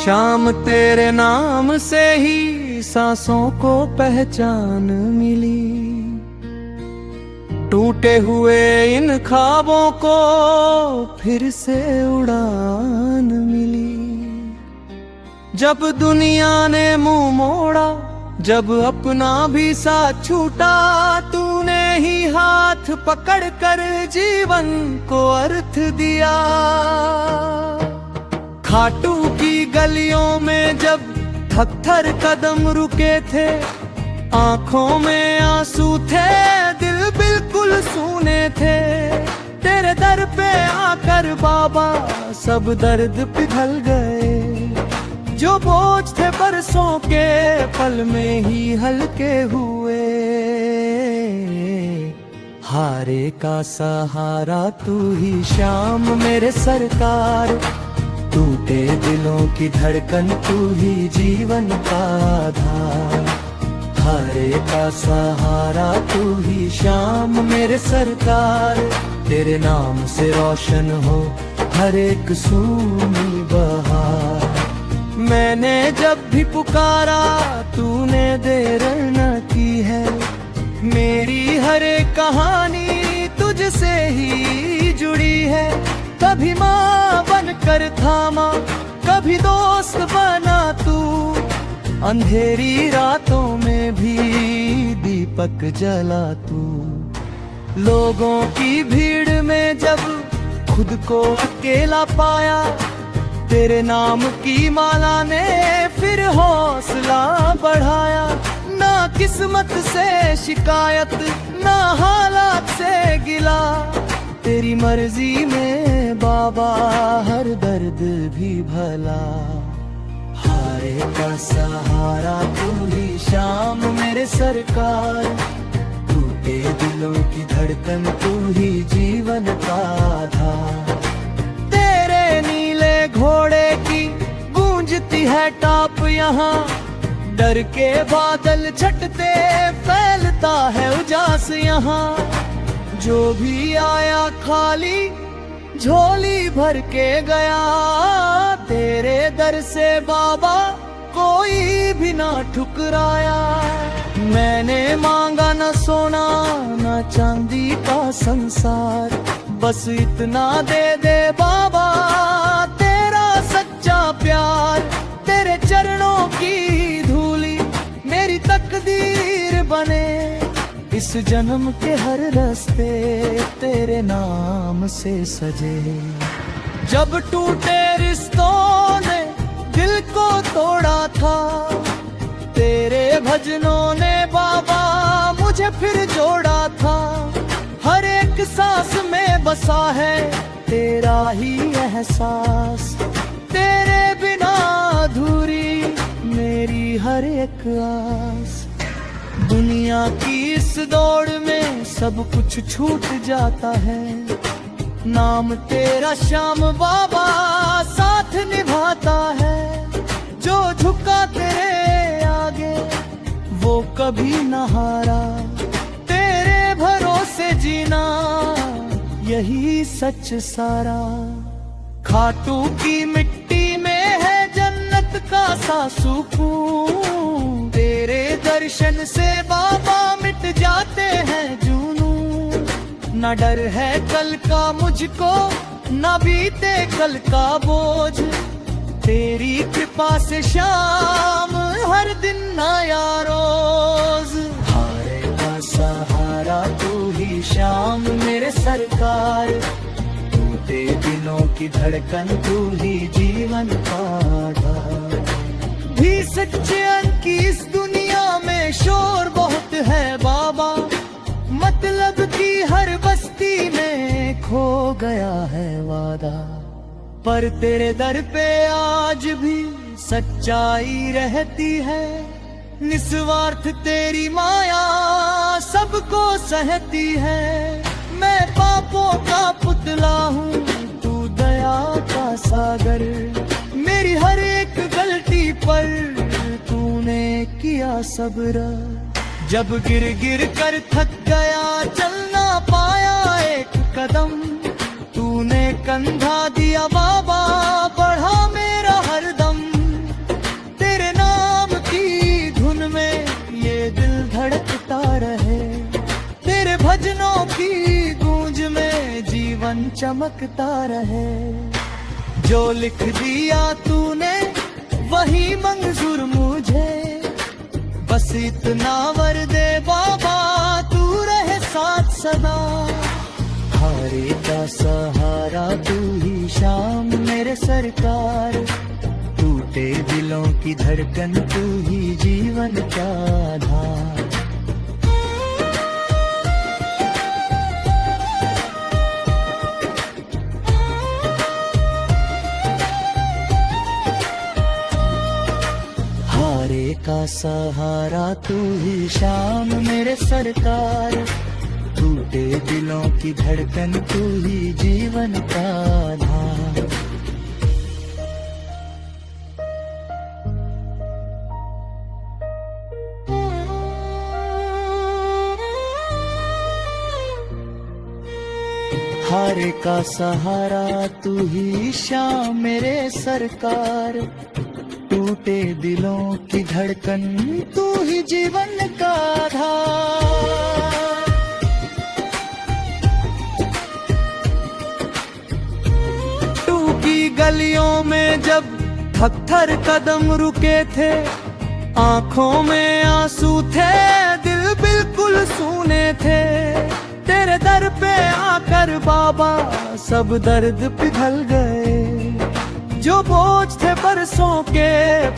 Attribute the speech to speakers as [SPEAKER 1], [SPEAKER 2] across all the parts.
[SPEAKER 1] शाम तेरे नाम से ही सांसों को पहचान मिली, टूटे हुए इन ख्वाबों को फिर से उड़ान मिली। जब दुनिया ने मुंह मोड़ा, जब अपना भी साथ छूटा, तूने ही हाथ पकड़कर जीवन को अर्थ दिया। खाटू की गलियों में जब थर कदम रुके थे, आंखों में आंसू थे, दिल बिल्कुल सूने थे। तेरे दर पे आकर बाबा सब दर्द पिघल गए, जो बोझ थे बरसों के पल में ही हल्के हुए। हारे का सहारा तू ही श्याम मेरे सरकार, टूटे दिलों की धड़कन तू ही जीवन का आधार। हारे का सहारा तू ही श्याम मेरे सरकार, तेरे नाम से रोशन हो हर एक सूनी बहार। मैंने जब भी पुकारा तूने देर न की है, मेरी हर एक कहानी तुझसे ही जुड़ी है। कभी माँ बनकर थामा, कभी दोस्त बना तू, अंधेरी रातों में भी दीपक जला तू। लोगों की भीड़ में जब खुद को अकेला पाया, तेरे नाम की माला ने फिर हौसला बढ़ाया। ना किस्मत से शिकायत, ना हालात से गिला, तेरी मर्जी में बाबा हर दर्द भी भला। हारे का सहारा तू ही श्याम मेरे सरकार, टूटे दिलों की धड़कन तू ही जीवन का आधार। तेरे नीले घोड़े की गूंजती है टाप यहाँ, डर के बादल छटते फैलता है उजास यहाँ। जो भी आया खाली झोली भर के गया, तेरे दर से बाबा कोई भी ना ठुकराया। मैंने मांगा न सोना न चांदी का संसार, बस इतना दे दे बाबा तेरा सच्चा प्यार। तेरे चरणों की धूली मेरी तकदीर बने, इस जन्म के हर रास्ते तेरे नाम से सजे। जब टूटे रिश्तों ने दिल को तोड़ा था, तेरे भजनों ने बाबा मुझे फिर जोड़ा था। हर एक सांस में बसा है तेरा ही एहसास, तेरे बिना अधूरी मेरी हर एक आस। दुनिया की इस दौड़ में सब कुछ छूट जाता है, नाम तेरा श्याम बाबा साथ निभाता है। जो झुका तेरे आगे वो कभी न हारा, तेरे भरोसे जीना यही सच सारा। खाटू की मिट्टी में है जन्नत का सा सुकून, तेरे दर्शन से बाबा मिट जाते हैं जुनून। न डर है कल का मुझको, न बीते कल का बोझ, तेरी कृपा से शाम हर दिन नया रोज। हारे का सहारा तू ही श्याम मेरे सरकार, टूटे दिलों की धड़कन तू ही जीवन का आधार। भी सच्चे की इस दुनिया में शोर बहुत है बाबा, मतलब की हर बस्ती में खो गया है वादा। पर तेरे दर पे आज भी सच्चाई रहती है, निस्वार्थ तेरी माया सबको सहती है। मैं पापों का पुतला हूँ, तू दया का सागर, मेरी हर एक गलती पर तूने किया सब्र। जब गिर गिर कर थक गया चल ना पाया एक कदम, तूने कंधा दिया बाबा बढ़ा मेरा हरदम। जीवन चमकता रहे। जो लिख दिया तूने वही मंजूर मुझे, बस इतना वर दे बाबा तू रहे साथ सदा। हारे का सहारा तू ही शाम मेरे सरकार, टूटे दिलों की धड़कन तू ही जीवन का आधार। हारे का सहारा तू ही शाम मेरे सरकार, टूटे दिलों की धड़कन तू ही जीवन का आधार। हारे का सहारा तू ही शाम मेरे सरकार, टूटे दिलों की धड़कन तू ही जीवन का आधार। टूटी गलियों में जब थर कदम रुके थे, आंखों में आंसू थे दिल बिल्कुल सूने थे। तेरे दर पे आकर बाबा सब दर्द पिघल गए, जो बोझ थे बरसों के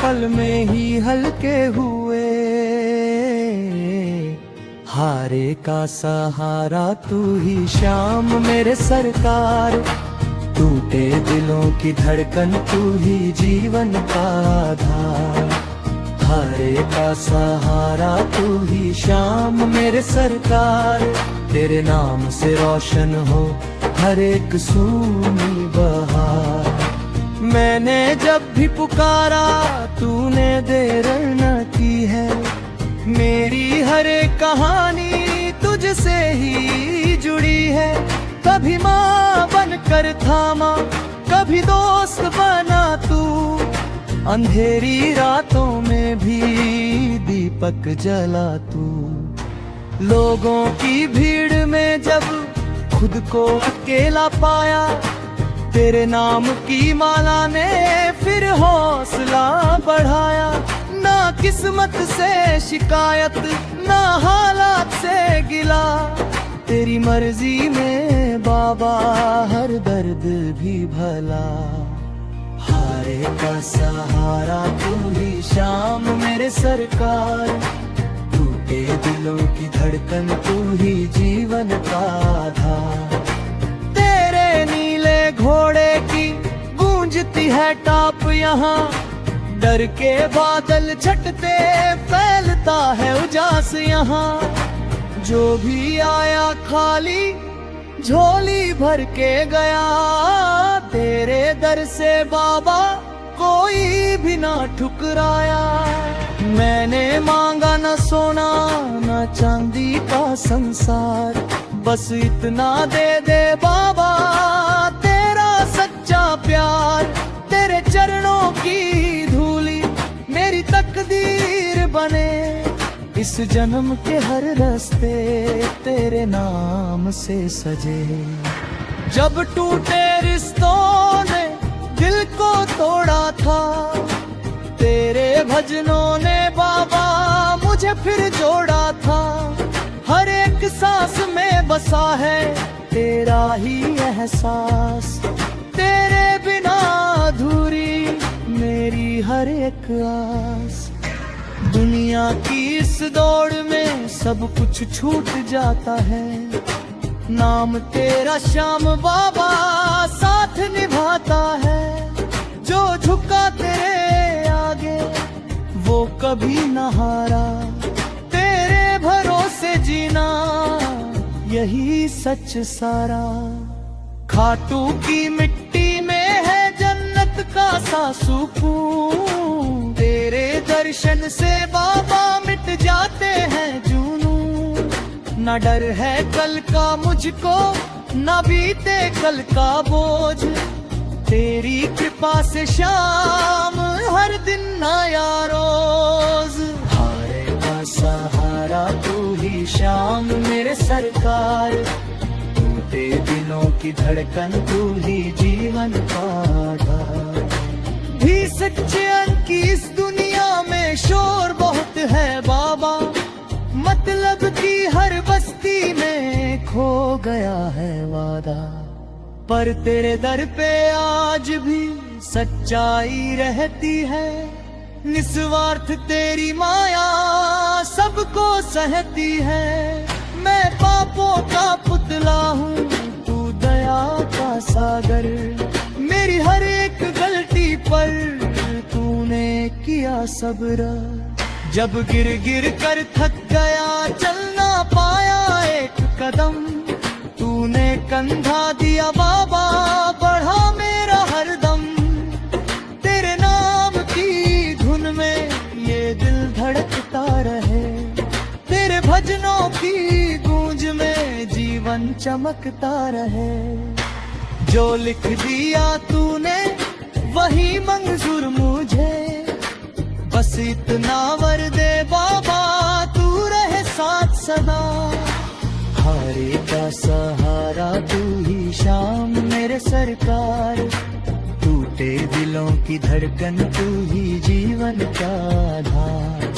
[SPEAKER 1] पल में ही हल्के हुए। हारे का सहारा तू ही शाम मेरे सरकार, टूटे दिलों की धड़कन तू ही जीवन का आधार। हारे का सहारा तू ही शाम मेरे सरकार, तेरे नाम से रोशन हो हर एक सूनी बहार। मैंने जब भी पुकारा तूने देर न की है, मेरी हर एक कहानी तुझसे ही जुड़ी है। कभी माँ बनकर थामा, कभी दोस्त बना तू, अंधेरी रातों में भी दीपक जला तू। लोगों की भीड़ में जब खुद को अकेला पाया, तेरे नाम की माला ने फिर हौसला बढ़ाया। ना किस्मत से शिकायत, ना हालात से गिला, तेरी मर्जी में बाबा हर दर्द भी भला। हारे का सहारा तू ही शाम मेरे सरकार, टूटे दिलों की धड़कन तू ही जीवन का आधार। तेरे नीले घोड़े की गूंजती है टाप यहाँ, डर के बादल छटते फैलता है उजास यहाँ। जो भी आया खाली झोली भर के गया, तेरे दर से बाबा कोई भी ना ठुकराया। मैंने मांगा न सोना न चांदी का संसार, बस इतना दे दे बाबा तेरा सच्चा प्यार। तेरे चरणों की धूली मेरी तकदीर बने, इस जन्म के हर रास्ते तेरे नाम से सजे। जब टूटे रिश्तों ने दिल को तोड़ा था, तेरे भजनों ने बाबा मुझे फिर जोड़ा था। हर एक सांस में बसा है तेरा ही एहसास, तेरे बिना अधूरी मेरी हर एक आस। दुनिया की इस दौड़ में सब कुछ छूट जाता है, नाम तेरा श्याम बाबा साथ निभाता है। जो झुका तेरे आगे वो कभी न हारा, तेरे भरोसे जीना यही सच सारा। खाटू की मिट्टी में है जन्नत का सा सुकून, तेरे दर्शन से बाबा मिट जाते हैं जुनून। न डर है कल का मुझको, न बीते कल का बोझ, तेरी कृपा से शाम हर दिन नया रोज। हारे का सहारा तू ही शाम मेरे सरकार, टूटे दिलों की धड़कन तू ही जीवन का आधार। भी सच्चे अन की इस दुनिया में शोर बहुत है बाबा, मतलब की हर बस्ती में खो गया है वादा। पर तेरे दर पे आज भी सच्चाई रहती है, निस्वार्थ तेरी माया सबको सहती है। मैं पापों का पुतला हूँ, तू दया का सागर, मेरी हर एक गलती पर तूने किया सब्र। जब गिर गिर कर थक गया, चल ना पाया एक कदम, तूने कंधा दिया बाबा, बढ़ा मेरा हर दम। तेरे नाम की धुन में ये दिल धड़कता रहे, तेरे भजनों की गूंज में जीवन चमकता रहे। जो लिख दिया तूने वही मंजूर मुझे, बस इतना वर दे बाबा, तू रहे साथ सदा। हारे का सहारा तू ही शाम मेरे सरकार, टूटे दिलों की धड़कन तू ही जीवन का आधार।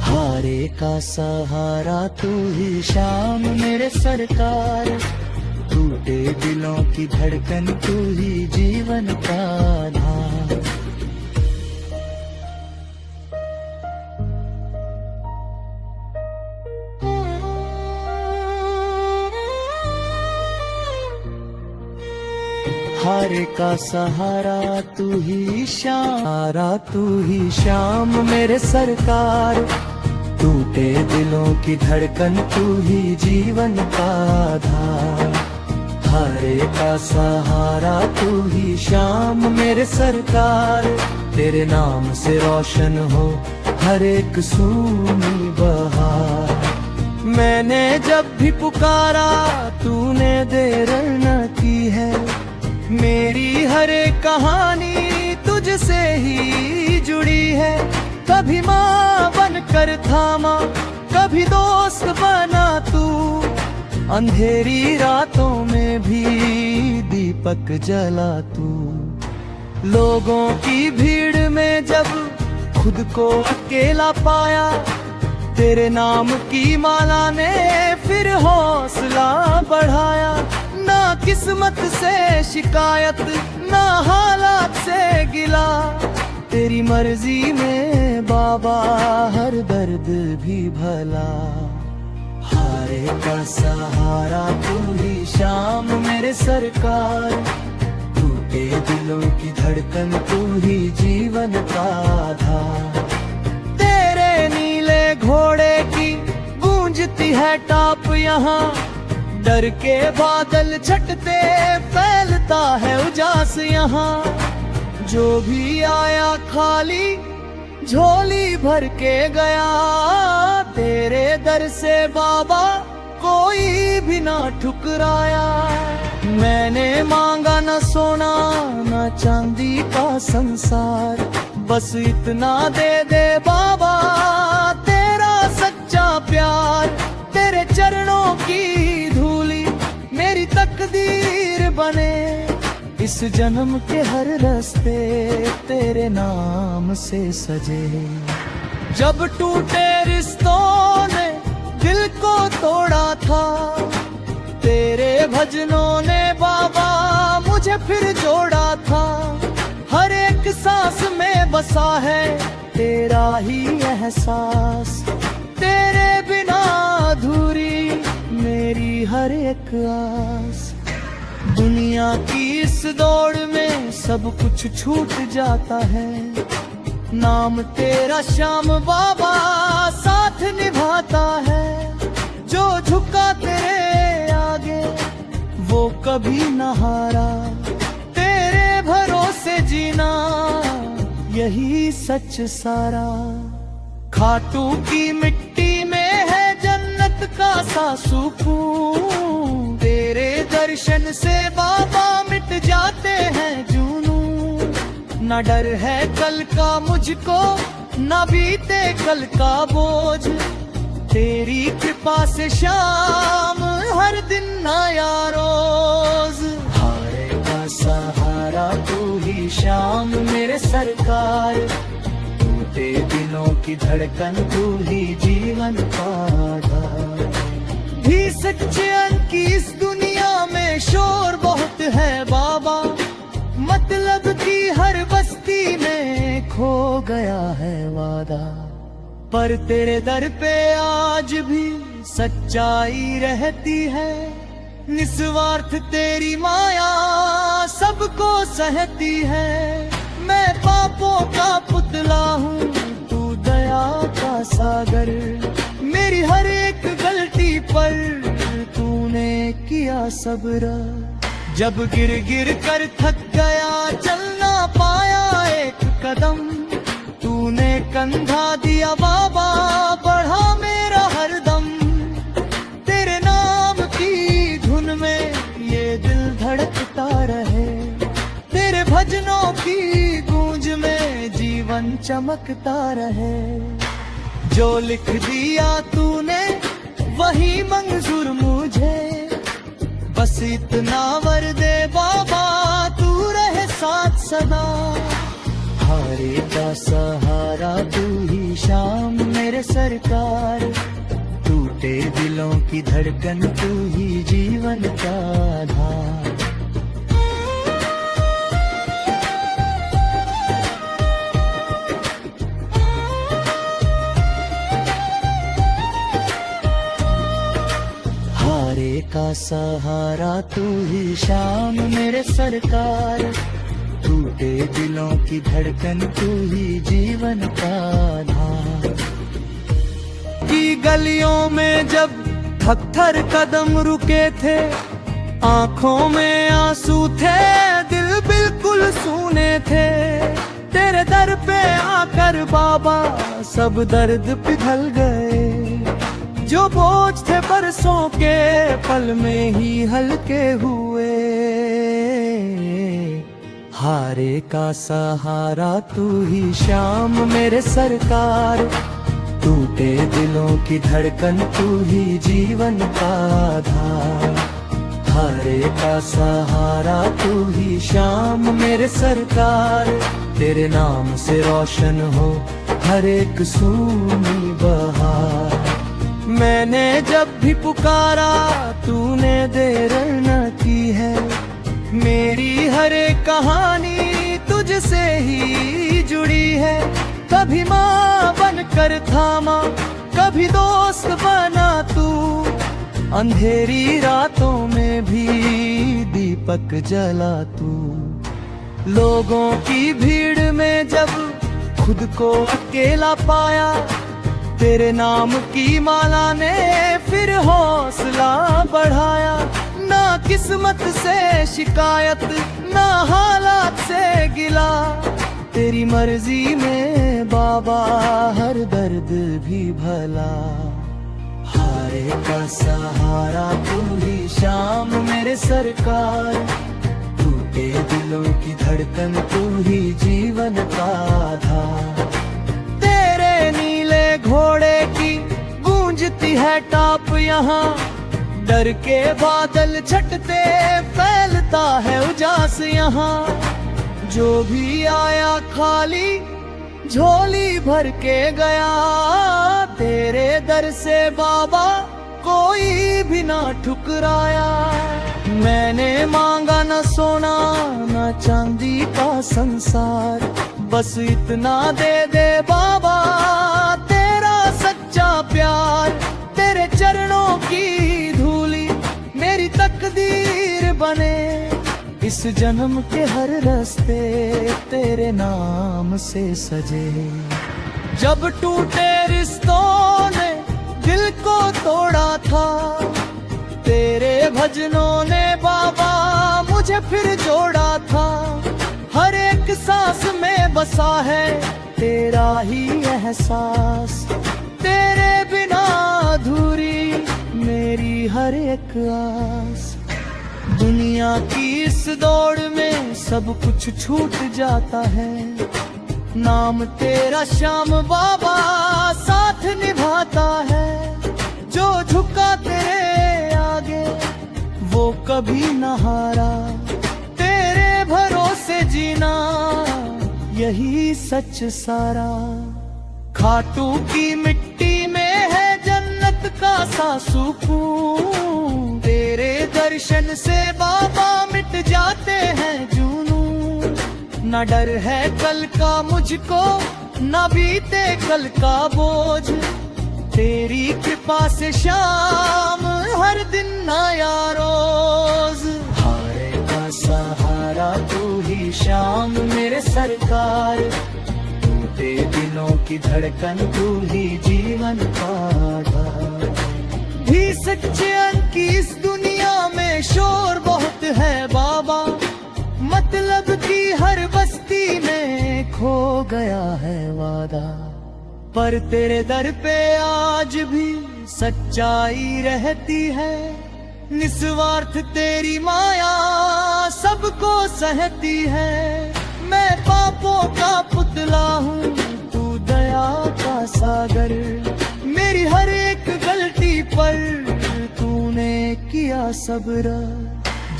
[SPEAKER 1] हारे का सहारा तू ही शाम मेरे सरकार, टूटे दिलों की धड़कन तू ही जीवन का आधार। हारे का सहारा तू ही सहारा तू ही शाम मेरे सरकार, टूटे दिलों की धड़कन तू ही जीवन का आधार। हारे का सहारा तू ही शाम मेरे सरकार, तेरे नाम से रोशन हो हर एक सूनी बहार। मैंने जब भी पुकारा तूने देर न की है, मेरी हर एक कहानी तुझसे ही जुड़ी है। कभी माँ बनकर थामा, कभी दोस्त बना तू, अंधेरी रातों में भी दीपक जला तू। लोगों की भीड़ में जब खुद को अकेला पाया, तेरे नाम की माला ने फिर हौसला बढ़ाया। ना किस्मत से शिकायत, ना हालात से गिला, तेरी मर्जी में बाबा हर दर्द भी भला। हारे का सहारा तू ही शाम मेरे सरकार, टूटे दिलों की धड़कन तू ही जीवन का आधार। तेरे नीले घोड़े की गूंजती है टाप यहाँ, डर के बादल छटते फैलता है उजास यहाँ। जो भी आया खाली झोली भर के गया, तेरे दर से बाबा कोई भी ना ठुकराया। मैंने मांगा न सोना न चांदी का संसार, बस इतना दे दे बाबा तेरा सच्चा प्यार। तेरे चरणों की धूली मेरी तकदीर बने, इस जन्म के हर रास्ते तेरे नाम से सजे। जब टूटे रिश्तों ने दिल को तोड़ा था, तेरे भजनों ने बाबा मुझे फिर जोड़ा था। हर एक सांस में बसा है तेरा ही एहसास, तेरे बिना अधूरी मेरी हर एक आस। दुनिया की इस दौड़ में सब कुछ छूट जाता है, नाम तेरा श्याम बाबा साथ निभाता है। जो झुका तेरे आगे वो कभी न हारा, तेरे भरोसे जीना यही सच सारा। खाटू की मिट्टी में है जन्नत का सा सुकून, तेरे दर्शन से बाबा मिट जाते हैं जुनून। न डर है कल का मुझको, न बीते कल का बोझ। तेरी कृपा से शाम हर दिन नया रोज। हारे का सहारा तू ही श्याम मेरे सरकार, टूटे दिलों की धड़कन तू ही जीवन का आधार। भी सच्चे अंत की इस दुनिया में शोर बहुत है बाबा, मतलब की हर बस्ती में खो गया है वादा। पर तेरे दर पे आज भी सच्चाई रहती है, निस्वार्थ तेरी माया सबको सहती है। मैं पापों का पुतला हूँ, तू दया का सागर, मेरी हर एक गलती पर तूने किया सब्र। जब गिर गिर कर थक गया चल ना पाया एक कदम, तूने कंधा दिया बाबा बढ़ा मेरा हरदम। तेरे नाम की धुन में ये दिल धड़कता रहे, तेरे भजनों की गूंज में जीवन चमकता रहे। जो लिख दिया तूने वही मंजूर मुझे, बस इतना वर दे बाबा तू रहे साथ सदा। हारे का सहारा तू ही श्याम मेरे सरकार, टूटे दिलों की धड़कन तू ही जीवन का आधार। हारे का सहारा तू ही श्याम मेरे सरकार, टूटे दिलों की धड़कन तू ही जीवन का आधार। की गलियों में जब थक थर कदम रुके थे, आंखों में आंसू थे, दिल बिल्कुल सूने थे। तेरे दर पे आकर बाबा सब दर्द पिघल गए, जो बोझ थे बरसों के पल में ही हल्के हुए। हारे का सहारा तू ही श्याम मेरे सरकार, टूटे दिलों की धड़कन तू ही जीवन का आधार। हारे का सहारा तू ही श्याम मेरे सरकार, तेरे नाम से रोशन हो हर एक सूनी बहार। मैंने जब भी पुकारा तूने देर न की है, मेरी हर एक कहानी तुझसे ही जुड़ी है। कभी माँ बनकर थामा, कभी दोस्त बना तू, अंधेरी रातों में भी दीपक जला तू। लोगों की भीड़ में जब खुद को अकेला पाया, तेरे नाम की माला ने फिर हौसला बढ़ाया। ना किस्मत से शिकायत, ना हालात से गिला, तेरी मर्जी में बाबा हर दर्द भी भला। हारे का सहारा तू ही श्याम मेरे सरकार, टूटे दिलों की धड़कन तू ही जीवन का आधार। तेरे नीले घोड़े की गूंजती है टाप यहाँ, डर के बादल छटते फैलता है उजास यहाँ। जो भी आया खाली झोली भर के गया, तेरे दर से बाबा कोई भी ना ठुकराया। मैंने मांगा न सोना न चांदी का संसार, बस इतना दे दे बाबा तेरा सच्चा प्यार। तेरे चरणों की धूली मेरी तकदीर बने, इस जन्म के हर रास्ते तेरे नाम से सजे। जब टूटे रिश्तों ने दिल को तोड़ा था, तेरे भजनों ने बाबा मुझे फिर जोड़ा था। हर एक सांस में बसा है तेरा ही एहसास, तेरे बिना अधूरी मेरी हर एक आस। दुनिया की इस दौड़ में सब कुछ छूट जाता है, नाम तेरा श्याम बाबा साथ निभाता है। जो झुका तेरे आगे वो कभी न हारा, तेरे भरोसे जीना यही सच सारा। खाटू की मिट्टी में है जन्नत का सा सुकून, तेरे दर्शन से बाबा मिट जाते हैं जुनून। न डर है कल का मुझको, न बीते कल का बोझ, तेरी कृपा से शाम हर दिन नया रोज। हारे का सहारा तू ही श्याम मेरे सरकार, टूटे दिलों की धड़कन तू ही जीवन का आधार। भी सच्चे अंत की इस दुनिया में शोर बहुत है बाबा, मतलब की हर बस्ती में खो गया है वादा। पर तेरे दर पे आज भी सच्चाई रहती है, निस्वार्थ तेरी माया सबको सहती है। मैं पापों का पुतला हूँ तू दया का सागर, मेरी हर एक गलती पर तूने किया सब्र।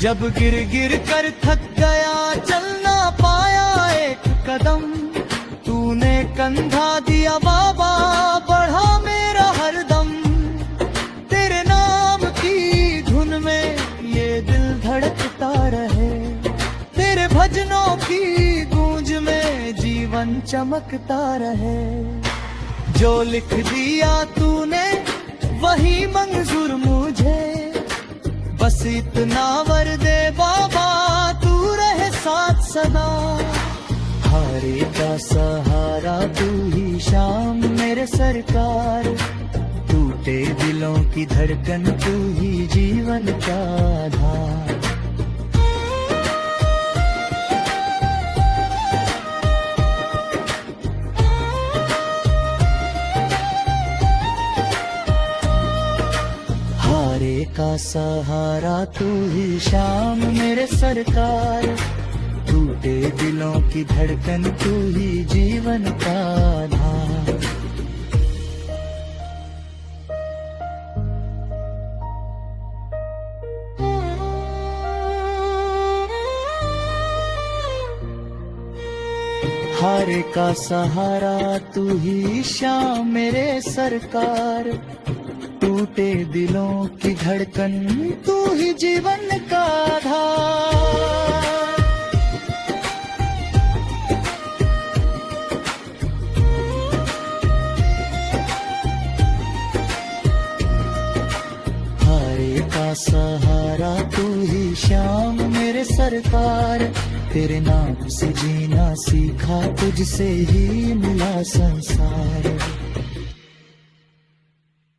[SPEAKER 1] जब गिर गिर कर थक गया चल ना पाया एक कदम, तूने कंधा दिया बाबा बढ़ा मेरा हर दम। तेरे नाम की धुन में ये दिल धड़कता रहे, तेरे भजनों की गूंज में जीवन चमकता रहे। जो लिख दिया तूने वही मंजूर मुझे, बस इतना वर दे बाबा तू रहे साथ सदा। हारे का सहारा तू ही श्याम मेरे सरकार, टूटे दिलों की धड़कन तू ही जीवन का आधार। हारे का सहारा तू ही श्याम मेरे सरकार, टूटे दिलों की धड़कन तू ही जीवन का आधार। हारे का सहारा तू ही श्याम मेरे सरकार, टूटे दिलों की धड़कन तू ही जीवन का आधार। हारे का सहारा तू ही श्याम मेरे सरकार, तेरे नाम से जीना सीखा तुझसे ही मिला संसार।